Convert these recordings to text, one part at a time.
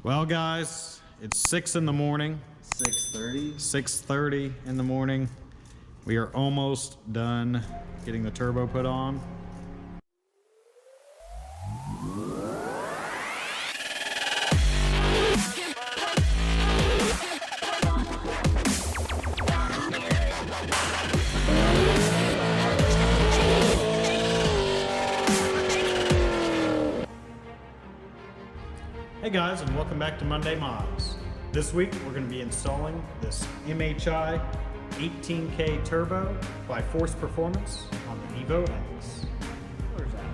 Well, guys, it's 6 in the morning. 6:30? 6:30 in the morning. We are almost done getting the turbo put on. Hey guys, and welcome back to Monday Mods. This week we're going to be installing this MHI18K Turbo by Force Performance on the EVO X. Where's that?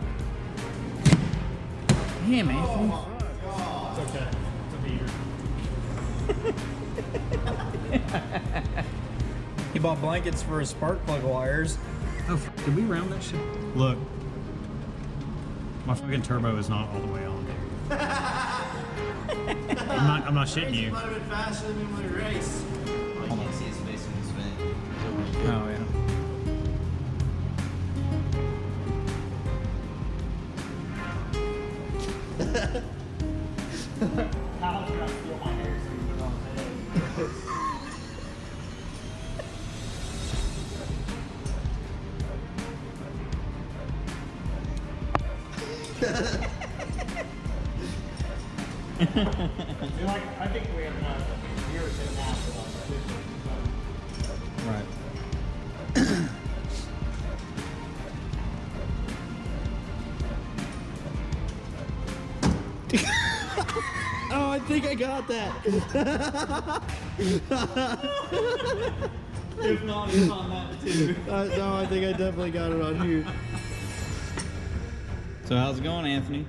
Yeah, man. Oh, it's okay. It's a beater. He bought blankets for his spark plug wires. Oh, did we round that shit? Look, my fucking turbo is not all the way on, dude. I'm not shitting you. It might have been faster than me when we race. Oh, you can't see his face when he's spinning. Oh, yeah. Kyle's trying to steal my hair so you put it on his head. I think we have enough years and a half of Right. Oh, I think I got that. If not, he's on that too. No, I think I definitely got it on you. So how's it going, Anthony?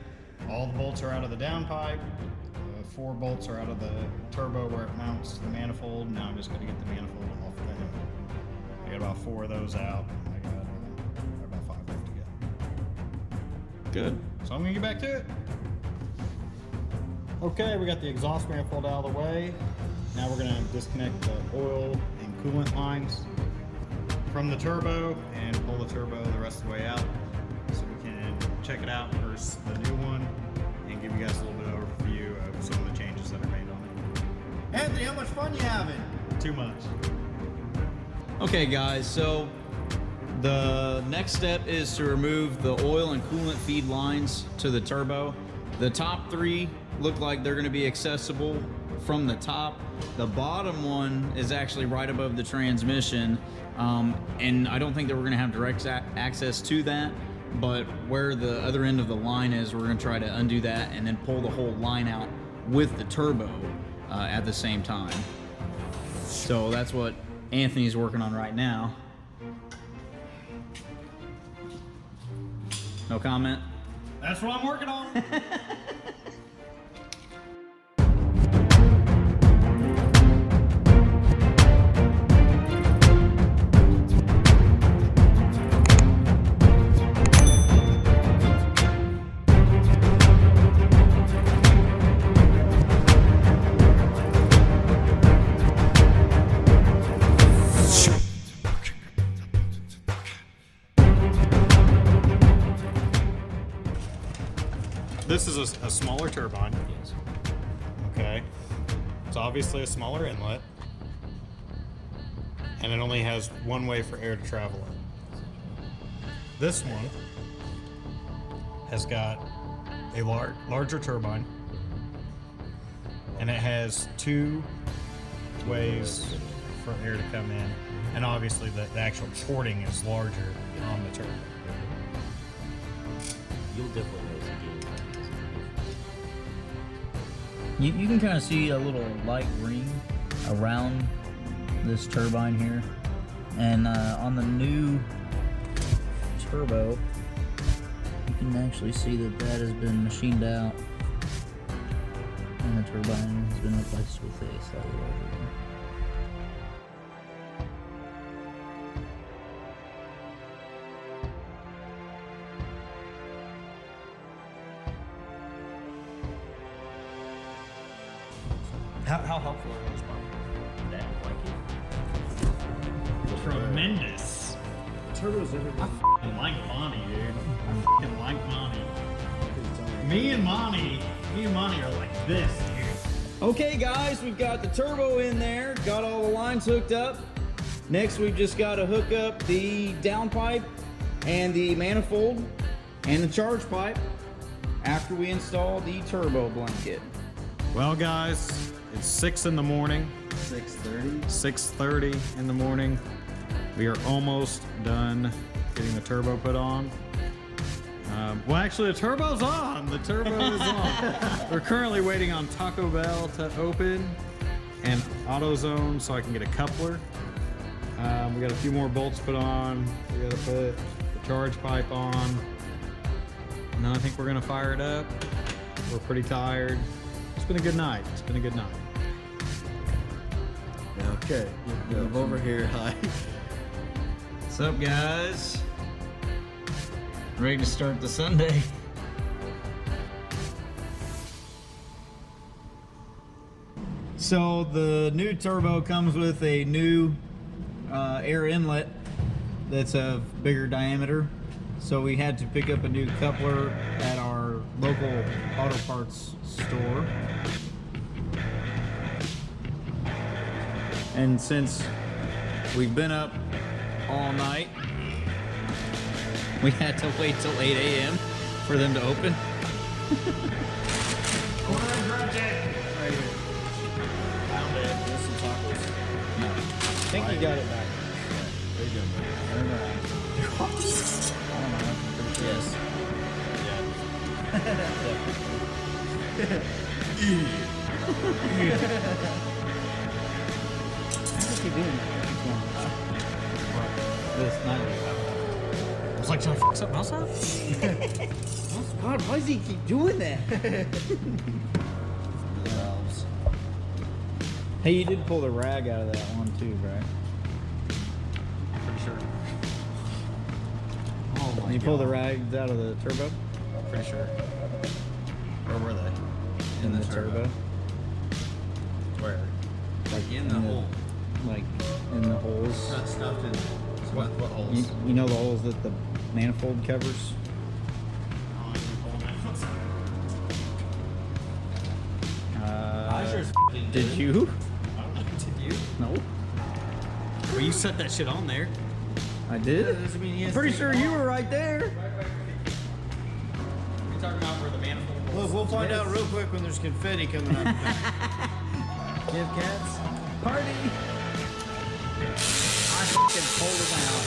All the bolts are out of the downpipe. 4 bolts are out of the turbo where it mounts to the manifold. Now I'm just going to get the manifold off the thing. I got about 4 of those out. I got about 5 left to go. Good. So I'm going to get back to it. Okay, we got the exhaust manifold out of the way. Now we're going to disconnect the oil and coolant lines from the turbo and pull the turbo the rest of the way out so we can check it out versus the new one and give you guys a little bit of overview of some of the changes that are made on it. Anthony, how much fun you having? Too much. Okay, guys, so the next step is to remove the oil and coolant feed lines to the turbo. The top 3 look like they're going to be accessible from the top. The bottom one is actually right above the transmission, and I don't think that we're going to have direct access to that, but where the other end of the line is, we're going to try to undo that and then pull the whole line out with the turbo at the same time. So that's what Anthony's working on right now. No comment? That's what I'm working on. This is a smaller turbine. Yes. Okay. It's obviously a smaller inlet. And it only has one way for air to travel in. This one has got a larger turbine. And it has 2 ways for air to come in. And obviously the actual porting is larger on the turbo. You'll definitely notice again. You can kind of see a little light ring around this turbine here, and on the new turbo you can actually see that that has been machined out and the turbine has been replaced with a slightly larger one. How helpful are those parts? That blanket. Tremendous. Turbo's everywhere. I f***ing like Monty, dude. I f***ing like Monty. Me and Monty are like this, dude. Okay guys, we've got the turbo in there, got all the lines hooked up. Next we've just got to hook up the downpipe and the manifold and the charge pipe after we install the turbo blanket. Well guys, it's 6 in the morning. 6:30. 6:30 in the morning. We are almost done getting the turbo put on. Well, actually, the turbo's on. The turbo is on. We're currently waiting on Taco Bell to open and AutoZone so I can get a coupler. We got a few more bolts put on. We got to put the charge pipe on. And then I think we're going to fire it up. We're pretty tired. It's been a good night. It's been a good night. Okay, move over here. Hi. What's up guys? Ready to start the Sunday. So the new turbo comes with a new air inlet that's of bigger diameter. So we had to pick up a new coupler at our local auto parts store. And since we've been up all night, we had to wait till 8 a.m. for them to open. Found it. There's some tacos. No. I think you got it back. There you go, man. Turn around. I don't know. I'm pretty sure. Yes. How does he do that? This 90. I was like, trying to fuck something else up? God, why does he keep doing that? Valves. Hey, you did pull the rag out of that one too, right? Pretty sure. Oh my You pull the rags out of the turbo? Pretty sure. Where were they? In the turbo? Where? Like In the hole. Like in the holes. Not stuffed in. What holes? You know the holes that the manifold covers? Did you? Did you? No. Well, you set that shit on there. I did? That doesn't mean he has Pretty to sure take you off. were right there. You're talking about where the manifold Look, we'll find out real quick when there's confetti coming up. Give cats. Party! I fucking pulled him out.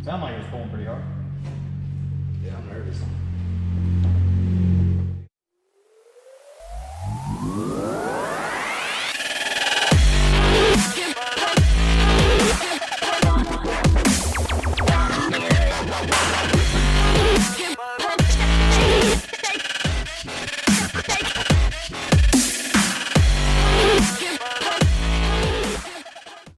Sound like it was pulling pretty hard. Yeah, I'm nervous.